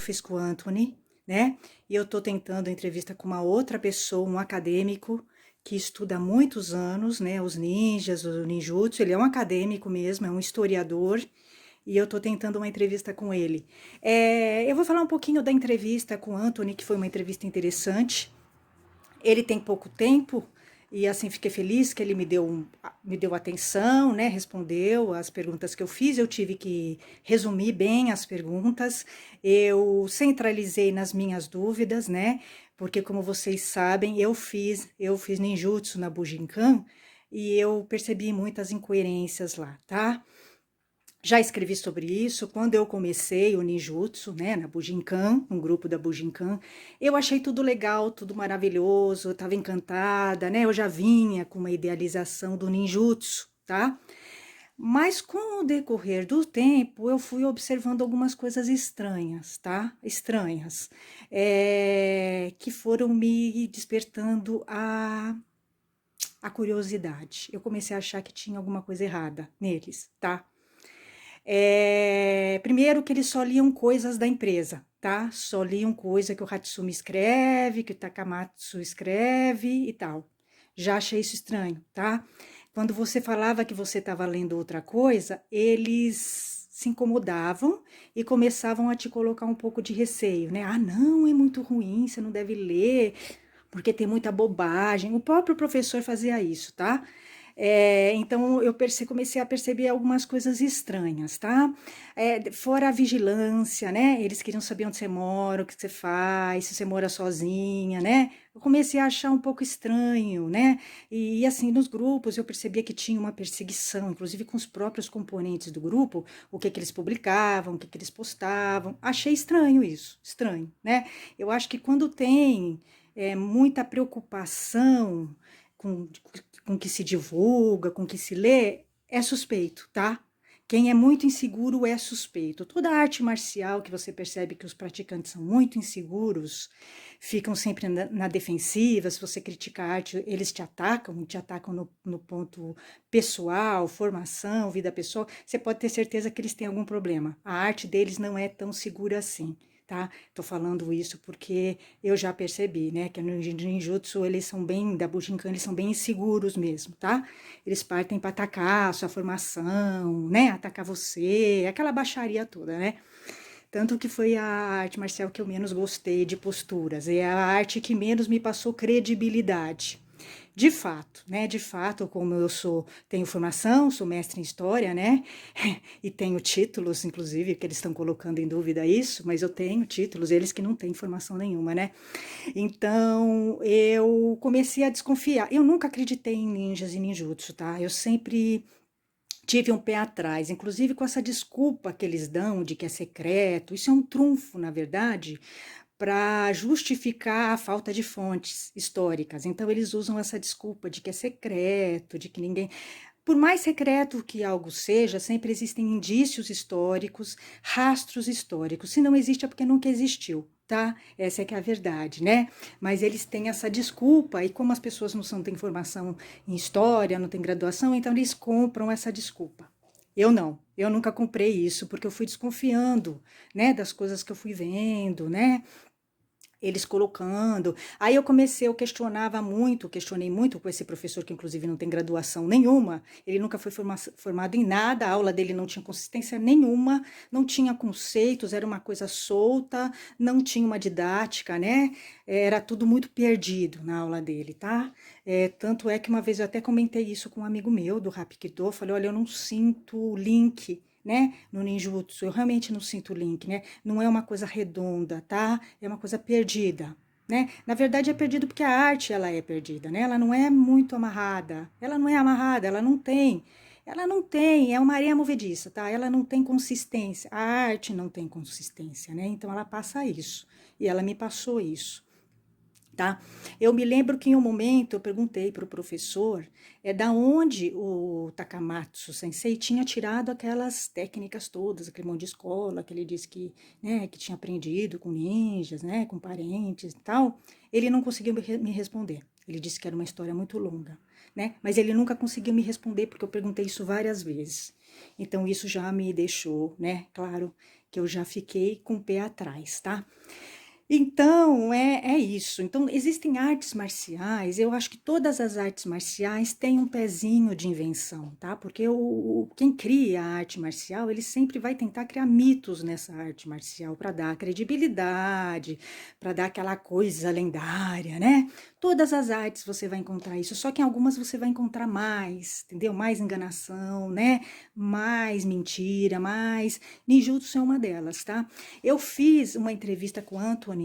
fiz com o Anthony, né? E eu tô tentando entrevista com uma outra pessoa, um acadêmico, que estuda há muitos anos, né? Os ninjas, o ninjutsu. Ele é um acadêmico mesmo, é um historiador. E eu tô tentando uma entrevista com ele. Eu vou falar um pouquinho da entrevista com o Anthony, que foi uma entrevista interessante. Ele tem pouco tempo e assim fiquei feliz que ele me deu atenção, né? Respondeu as perguntas que eu fiz. Eu tive que resumir bem as perguntas. Eu centralizei nas minhas dúvidas, né? Porque como vocês sabem, eu fiz ninjutsu na Bujinkan e eu percebi muitas incoerências lá, tá? Já escrevi sobre isso quando eu comecei o ninjutsu, né, na Bujinkan, um grupo da Bujinkan. Eu achei tudo legal, tudo maravilhoso, eu estava encantada, né? Eu já vinha com uma idealização do ninjutsu, tá? Mas com o decorrer do tempo, eu fui observando algumas coisas estranhas, tá? Estranhas, que foram me despertando a curiosidade. Eu comecei a achar que tinha alguma coisa errada neles, tá? Primeiro que eles só liam coisas da empresa, tá? Só liam coisa que o Hatsumi escreve, que o Takamatsu escreve e tal. Já achei isso estranho, tá? Quando você falava que você estava lendo outra coisa, eles se incomodavam e começavam a te colocar um pouco de receio, né? Ah, não, é muito ruim, você não deve ler, porque tem muita bobagem. O próprio professor fazia isso, tá? Então eu comecei a perceber algumas coisas estranhas, tá? Fora a vigilância, né? Eles queriam saber onde você mora, o que você faz, se você mora sozinha, né? Eu comecei a achar um pouco estranho, né? E assim, nos grupos eu percebia que tinha uma perseguição, inclusive com os próprios componentes do grupo, o que que eles publicavam, o que que eles postavam. Achei estranho isso, estranho, né? Eu acho que quando tem muita preocupação com, com o que se divulga, com o que se lê, é suspeito, tá? Quem é muito inseguro é suspeito. Toda arte marcial que você percebe que os praticantes são muito inseguros, ficam sempre na defensiva. Se você critica a arte, eles te atacam no ponto pessoal, formação, vida pessoal. Você pode ter certeza que eles têm algum problema. A arte deles não é tão segura assim, tá? Tô falando isso porque eu já percebi, né, que no ninjutsu eles são bem, da Bujinkan, eles são bem inseguros mesmo, tá? Eles partem para atacar a sua formação, né, atacar você, aquela baixaria toda, né? Tanto que foi a arte marcial que eu menos gostei de posturas, é a arte que menos me passou credibilidade. De fato, né? De fato, como eu tenho formação, sou mestre em história, né? E tenho títulos, inclusive, que eles estão colocando em dúvida isso, mas eu tenho títulos, eles que não têm formação nenhuma, né? Então, eu comecei a desconfiar. Eu nunca acreditei em ninjas e ninjutsu, tá? Eu sempre tive um pé atrás, inclusive com essa desculpa que eles dão de que é secreto. Isso é um trunfo, na verdade, para justificar a falta de fontes históricas. Então, eles usam essa desculpa de que é secreto, de que ninguém. Por mais secreto que algo seja, sempre existem indícios históricos, rastros históricos. Se não existe é porque nunca existiu, tá? Essa é que é a verdade, né? Mas eles têm essa desculpa, e como as pessoas não têm formação em história, não têm graduação, então eles compram essa desculpa. Eu não, eu nunca comprei isso, porque eu fui desconfiando, né, das coisas que eu fui vendo, né, eles colocando. Aí eu questionava muito, questionei muito com esse professor, que inclusive não tem graduação nenhuma, ele nunca foi formado em nada, a aula dele não tinha consistência nenhuma, não tinha conceitos, era uma coisa solta, não tinha uma didática, né? Era tudo muito perdido na aula dele, tá? Tanto é que uma vez eu até comentei isso com um amigo meu do Hapkido, falei, olha, eu não sinto o link, né, no ninjutsu, eu realmente não sinto o link, né, não é uma coisa redonda, tá, é uma coisa perdida, né, na verdade é perdido porque a arte, ela é perdida, né, ela não é muito amarrada, ela não é amarrada, ela não tem, é uma areia movediça, tá, ela não tem consistência, a arte não tem consistência, né, então ela passa isso, e ela me passou isso. Tá? Eu me lembro que em um momento eu perguntei para o professor da onde o Takamatsu Sensei tinha tirado aquelas técnicas todas, aquele monte de escola que ele disse que, né, que tinha aprendido com ninjas, né, com parentes e tal. Ele não conseguiu me responder. Ele disse que era uma história muito longa, né? Mas ele nunca conseguiu me responder porque eu perguntei isso várias vezes. Então isso já me deixou, né, claro que eu já fiquei com o pé atrás, tá? Então, é isso. Então, existem artes marciais, eu acho que todas as artes marciais têm um pezinho de invenção, tá? Porque quem cria a arte marcial, ele sempre vai tentar criar mitos nessa arte marcial para dar credibilidade, para dar aquela coisa lendária, né? Todas as artes você vai encontrar isso, só que em algumas você vai encontrar mais, entendeu? Mais enganação, né? Mais mentira, mais. Ninjutsu é uma delas, tá? Eu fiz uma entrevista com o Anthony,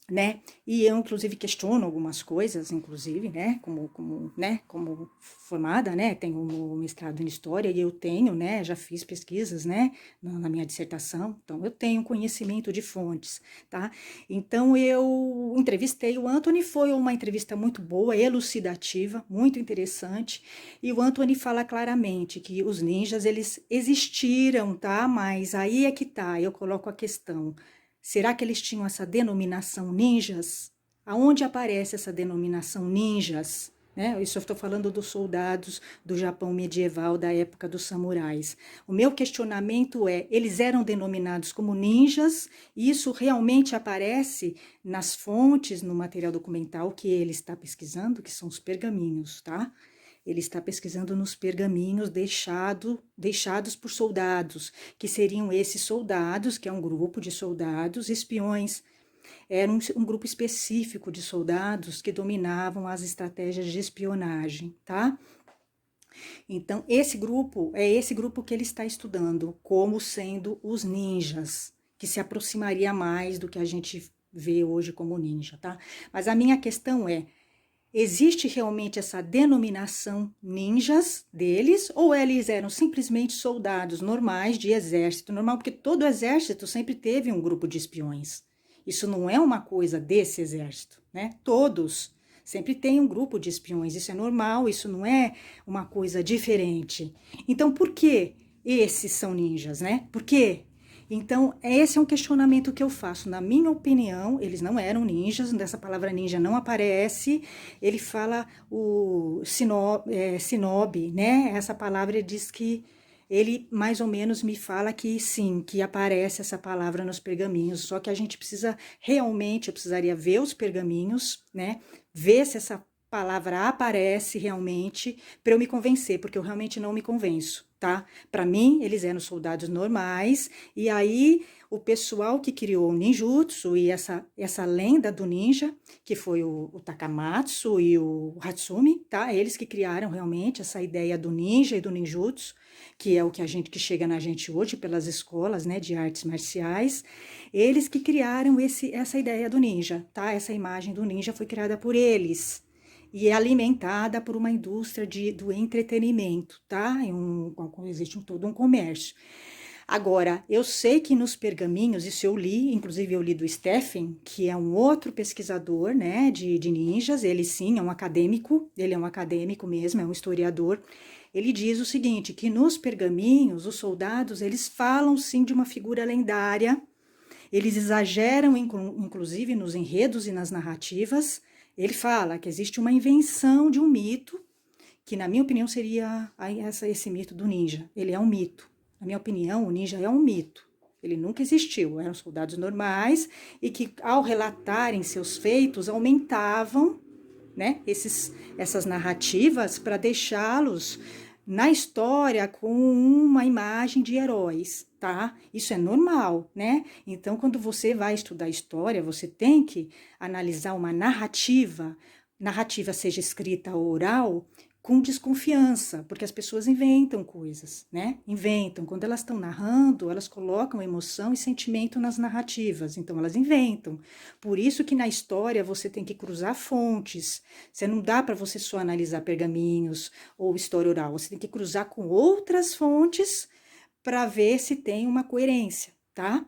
né? E eu, inclusive, questiono algumas coisas, inclusive, né? Como formada, né? Tenho um mestrado em História e eu tenho, né? Já fiz pesquisas, né? Na minha dissertação, então eu tenho conhecimento de fontes, tá? Então eu entrevistei o Anthony, foi uma entrevista muito boa, elucidativa, muito interessante, e o Anthony fala claramente que os ninjas, eles existiram, tá? Mas aí é que tá, eu coloco a questão. Será que eles tinham essa denominação ninjas? Aonde aparece essa denominação ninjas? Né? Isso eu estou falando dos soldados do Japão medieval da época dos samurais. O meu questionamento é: eles eram denominados como ninjas? E isso realmente aparece nas fontes, no material documental que ele está pesquisando, que são os pergaminhos, tá? Ele está pesquisando nos pergaminhos deixados por soldados, que seriam esses soldados, que é um grupo de soldados espiões. Era um grupo específico de soldados que dominavam as estratégias de espionagem, tá? Então, esse grupo que ele está estudando como sendo os ninjas, que se aproximaria mais do que a gente vê hoje como ninja, tá? Mas a minha questão é: existe realmente essa denominação ninjas deles, ou eles eram simplesmente soldados normais de exército normal? Porque todo exército sempre teve um grupo de espiões. Isso não é uma coisa desse exército, né? Todos sempre têm um grupo de espiões. Isso é normal, isso não é uma coisa diferente. Então, por que esses são ninjas, né? Por quê? Então, esse é um questionamento que eu faço. Na minha opinião, eles não eram ninjas, dessa palavra ninja não aparece. Ele fala o sinobi, né? Essa palavra diz que ele mais ou menos me fala que sim, que aparece essa palavra nos pergaminhos. Só que a gente precisa realmente, eu precisaria ver os pergaminhos, né? Ver se essa palavra aparece realmente para eu me convencer, porque eu realmente não me convenço, tá? Para mim, eles eram soldados normais, e aí o pessoal que criou o ninjutsu e essa lenda do ninja, que foi o Takamatsu e o Hatsumi, tá? Eles que criaram realmente essa ideia do ninja e do ninjutsu, que é o que que chega na gente hoje pelas escolas, né, de artes marciais. Eles que criaram essa ideia do ninja, tá? Essa imagem do ninja foi criada por eles e é alimentada por uma indústria do entretenimento, tá? Existe todo um comércio. Agora, eu sei que nos pergaminhos, isso eu li, inclusive eu li do Stephen, que é um outro pesquisador, né, de ninjas, ele sim ele é um acadêmico mesmo, é um historiador. Ele diz o seguinte, que nos pergaminhos, os soldados, eles falam sim de uma figura lendária, eles exageram, inclusive, nos enredos e nas narrativas. Ele fala que existe uma invenção de um mito, que na minha opinião seria esse mito do ninja. Ele é um mito. Na minha opinião, o ninja é um mito. Ele nunca existiu. Eram soldados normais e que, ao relatarem seus feitos, aumentavam, né, essas narrativas para deixá-los na história com uma imagem de heróis, tá? Isso é normal, né? Então, quando você vai estudar história, você tem que analisar uma narrativa seja escrita ou oral, com desconfiança, porque as pessoas inventam coisas, né? Inventam. Quando elas estão narrando, elas colocam emoção e sentimento nas narrativas, então elas inventam. Por isso que na história você tem que cruzar fontes. Você não dá para você só analisar pergaminhos ou história oral, você tem que cruzar com outras fontes para ver se tem uma coerência, tá?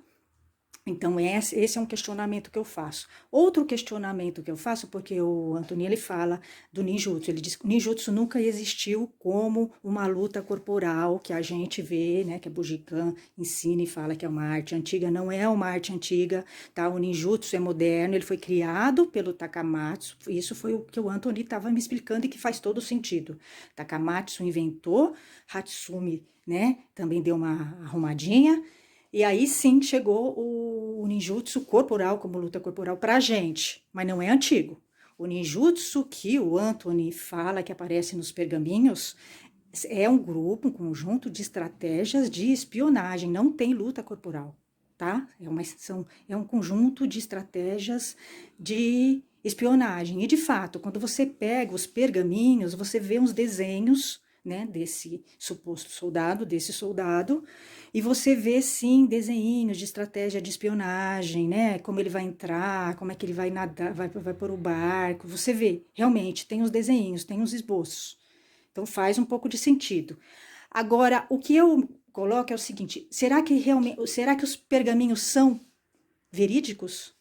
Então, esse é um questionamento que eu faço. Outro questionamento que eu faço, porque o Antônio ele fala do ninjutsu. Ele diz que o ninjutsu nunca existiu como uma luta corporal que a gente vê, né? Que a Bujinkan ensina e fala que é uma arte antiga. Não é uma arte antiga, tá? O ninjutsu é moderno, ele foi criado pelo Takamatsu. Isso foi o que o Antônio estava me explicando e que faz todo sentido. Takamatsu inventou, Hatsumi, né? Também deu uma arrumadinha. E aí sim chegou o ninjutsu corporal como luta corporal pra gente, mas não é antigo. O ninjutsu que o Anthony fala que aparece nos pergaminhos é um grupo, um conjunto de estratégias de espionagem, não tem luta corporal, tá? É um conjunto de estratégias de espionagem. E de fato, quando você pega os pergaminhos, você vê uns desenhos, né, desse suposto soldado, desse soldado, e você vê sim desenhinhos de estratégia de espionagem, né? Como ele vai entrar, como é que ele vai nadar, vai por o barco. Você vê, realmente, tem os desenhinhos, tem os esboços. Então faz um pouco de sentido. Agora, o que eu coloco é o seguinte: será que os pergaminhos são verídicos?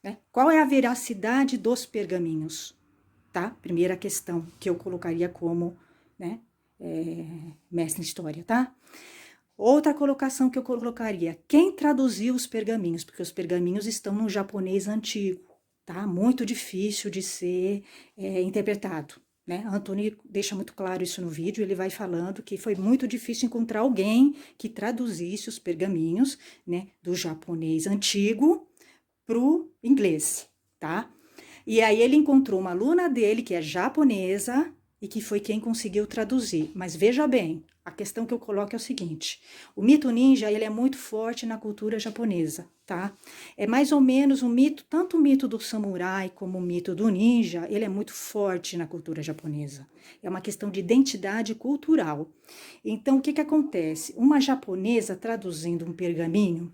Né? Qual é a veracidade dos pergaminhos? Tá? Primeira questão que eu colocaria como, né, mestre em história, tá? Outra colocação que eu colocaria: quem traduziu os pergaminhos? Porque os pergaminhos estão no japonês antigo, tá? Muito difícil de ser interpretado, né? Anthony deixa muito claro isso no vídeo, ele vai falando que foi muito difícil encontrar alguém que traduzisse os pergaminhos, né, do japonês antigo pro inglês, tá? E aí ele encontrou uma aluna dele que é japonesa e que foi quem conseguiu traduzir. Mas veja bem, a questão que eu coloco é o seguinte: o mito ninja, ele é muito forte na cultura japonesa, tá? É mais ou menos um mito, tanto o mito do samurai como o mito do ninja, ele é muito forte na cultura japonesa. É uma questão de identidade cultural. Então, o que que acontece? Uma japonesa traduzindo um pergaminho,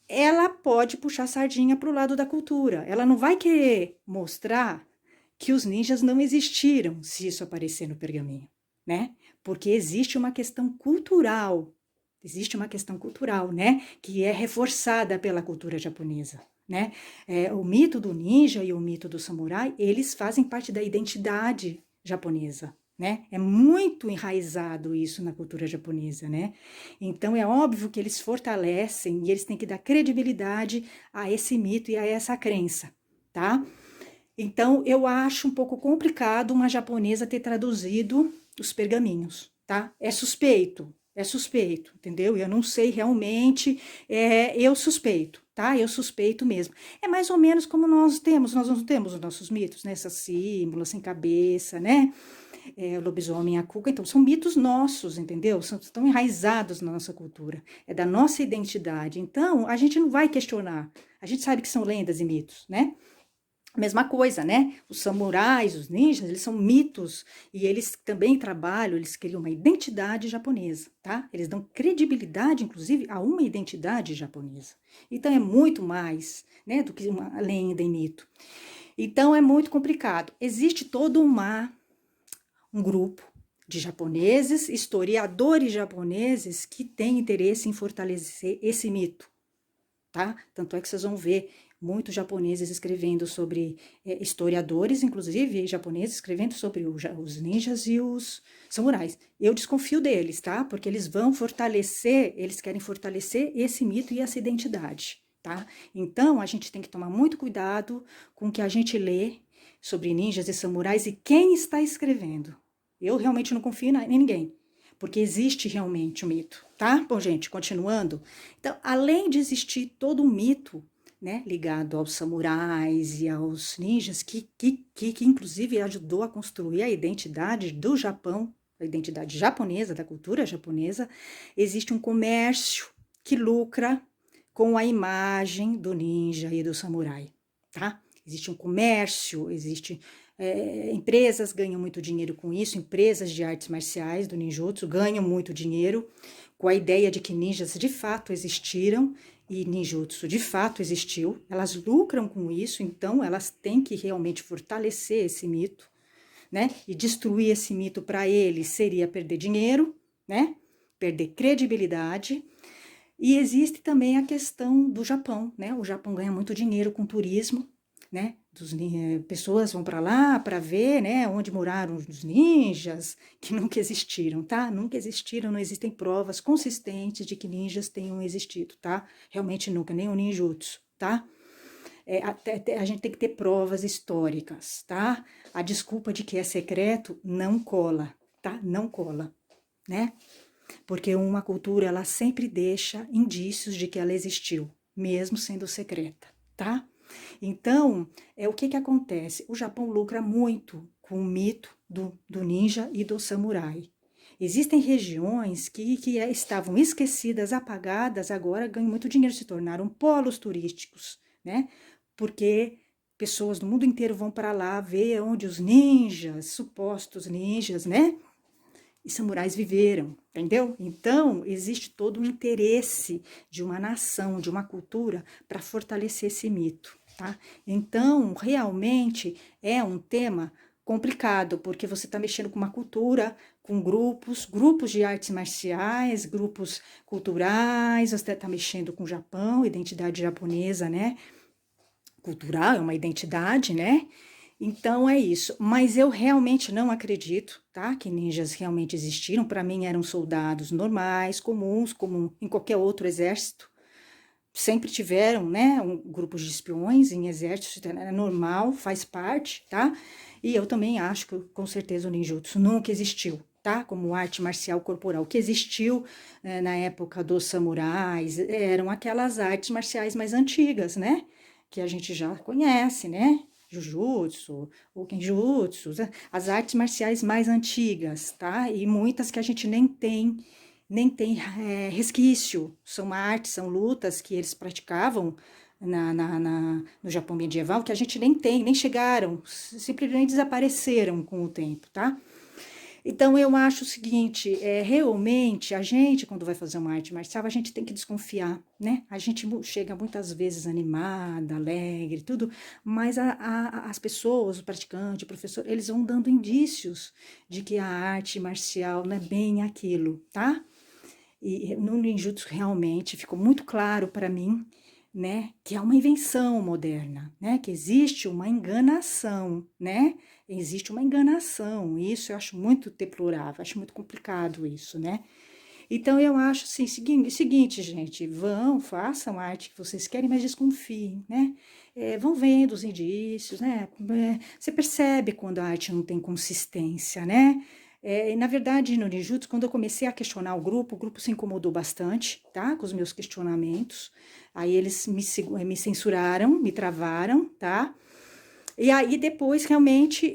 ela pode puxar sardinha para o lado da cultura. Ela não vai querer mostrar que os ninjas não existiram se isso aparecer no pergaminho, né? Porque existe uma questão cultural, né? Que é reforçada pela cultura japonesa, né? O mito do ninja e o mito do samurai, eles fazem parte da identidade japonesa, né? É muito enraizado isso na cultura japonesa, né? Então é óbvio que eles fortalecem e eles têm que dar credibilidade a esse mito e a essa crença, tá? Então eu acho um pouco complicado uma japonesa ter traduzido os pergaminhos, tá? É suspeito, entendeu? Eu não sei realmente, eu suspeito, tá? Eu suspeito mesmo. É mais ou menos como nós não temos os nossos mitos, né? Essa símbolo sem cabeça, né? O lobisomem, a cuca, então são mitos nossos, entendeu? Estão enraizados na nossa cultura, é da nossa identidade. Então a gente não vai questionar, a gente sabe que são lendas e mitos, né? Mesma coisa, né? Os samurais, os ninjas, eles são mitos e eles também trabalham, eles criam uma identidade japonesa, tá? Eles dão credibilidade, inclusive, a uma identidade japonesa. Então é muito mais, né, do que uma lenda e mito. Então é muito complicado. Existe todo um grupo de japoneses, historiadores japoneses, que têm interesse em fortalecer esse mito, tá? Tanto é que vocês vão ver muitos japoneses escrevendo sobre, historiadores, inclusive japoneses, escrevendo sobre os ninjas e os samurais. Eu desconfio deles, tá? Porque eles querem fortalecer esse mito e essa identidade, tá? Então, a gente tem que tomar muito cuidado com o que a gente lê sobre ninjas e samurais e quem está escrevendo. Eu realmente não confio em ninguém, porque existe realmente um mito, tá? Bom, gente, continuando. Então, além de existir todo um mito, né, ligado aos samurais e aos ninjas, que inclusive ajudou a construir a identidade do Japão, a identidade japonesa, da cultura japonesa, existe um comércio que lucra com a imagem do ninja e do samurai, tá? Existe um comércio, empresas ganham muito dinheiro com isso, empresas de artes marciais do ninjutsu ganham muito dinheiro com a ideia de que ninjas de fato existiram e ninjutsu de fato existiu. Elas lucram com isso, então elas têm que realmente fortalecer esse mito, né? E destruir esse mito para eles seria perder dinheiro, né? Perder credibilidade. E existe também a questão do Japão, né? O Japão ganha muito dinheiro com turismo, né? Pessoas vão para lá para ver, né, onde moraram os ninjas, que nunca existiram, tá? Nunca existiram, não existem provas consistentes de que ninjas tenham existido, tá? Realmente nunca, nem o ninjutsu, tá? A gente tem que ter provas históricas, tá? A desculpa de que é secreto não cola, tá? Não cola, né? Porque uma cultura, ela sempre deixa indícios de que ela existiu, mesmo sendo secreta, tá? Então, o que que acontece? O Japão lucra muito com o mito do ninja e do samurai. Existem regiões que estavam esquecidas, apagadas, agora ganham muito dinheiro, se tornaram polos turísticos, né? Porque pessoas do mundo inteiro vão para lá ver onde os ninjas, supostos ninjas, né? E samurais viveram, entendeu? Então, existe todo um interesse de uma nação, de uma cultura, para fortalecer esse mito, tá? Então, realmente é um tema complicado, porque você está mexendo com uma cultura, com grupos de artes marciais, grupos culturais, você está mexendo com o Japão, identidade japonesa, né? Cultural, é uma identidade, né? Então é isso. Mas eu realmente não acredito, tá? Que ninjas realmente existiram. Para mim eram soldados normais, comuns, como em qualquer outro exército. Sempre tiveram, né? Grupos de espiões em exércitos, é normal, faz parte, tá? E eu também acho que com certeza o ninjutsu nunca existiu, tá? Como arte marcial corporal. O que existiu na época dos samurais eram aquelas artes marciais mais antigas, né? Que a gente já conhece, né? Jujutsu, o Kenjutsu, as artes marciais mais antigas, tá? E muitas que a gente nem tem resquício. São artes, são lutas que eles praticavam no Japão medieval que a gente nem tem, nem chegaram, simplesmente desapareceram com o tempo, tá? Então, eu acho o seguinte, realmente, a gente, quando vai fazer uma arte marcial, a gente tem que desconfiar, né? A gente chega muitas vezes animada, alegre, tudo, mas as pessoas, o praticante, o professor, eles vão dando indícios de que a arte marcial não é bem aquilo, tá? E no ninjutsu realmente ficou muito claro para mim, né, que é uma invenção moderna, né, que existe uma enganação, né, existe uma enganação, isso eu acho muito deplorável, acho muito complicado isso, né. Então eu acho assim, seguinte, gente, façam a arte que vocês querem, mas desconfiem, né, vão vendo os indícios, né, você percebe quando a arte não tem consistência, né, e na verdade, no Ninjutsu, quando eu comecei a questionar o grupo se incomodou bastante, tá? Com os meus questionamentos. Aí eles me censuraram, me travaram, tá? E aí depois realmente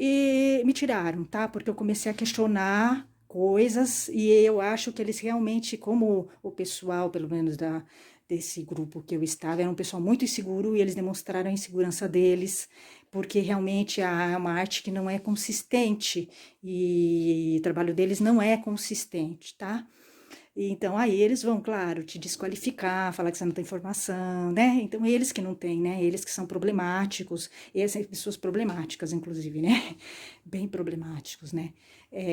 me tiraram, tá? Porque eu comecei a questionar coisas e eu acho que eles realmente, como o pessoal, pelo menos desse grupo que eu estava, era um pessoal muito inseguro e eles demonstraram a insegurança deles, porque realmente é uma arte que não é consistente e o trabalho deles não é consistente, tá? Então, aí eles vão, claro, te desqualificar, falar que você não tem informação, né? Então, eles que não têm, né? Eles que são problemáticos, essas pessoas problemáticas, inclusive, né? Bem problemáticos, né?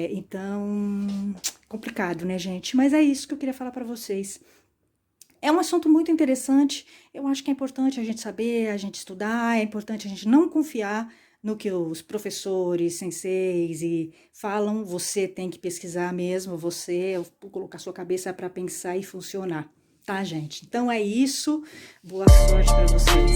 Então, complicado, né, gente? Mas é isso que eu queria falar para vocês. É um assunto muito interessante, eu acho que é importante a gente saber, a gente estudar, é importante a gente não confiar no que os professores, senseis e falam, você tem que pesquisar mesmo, você colocar sua cabeça para pensar e funcionar, tá, gente? Então é isso, boa sorte para vocês.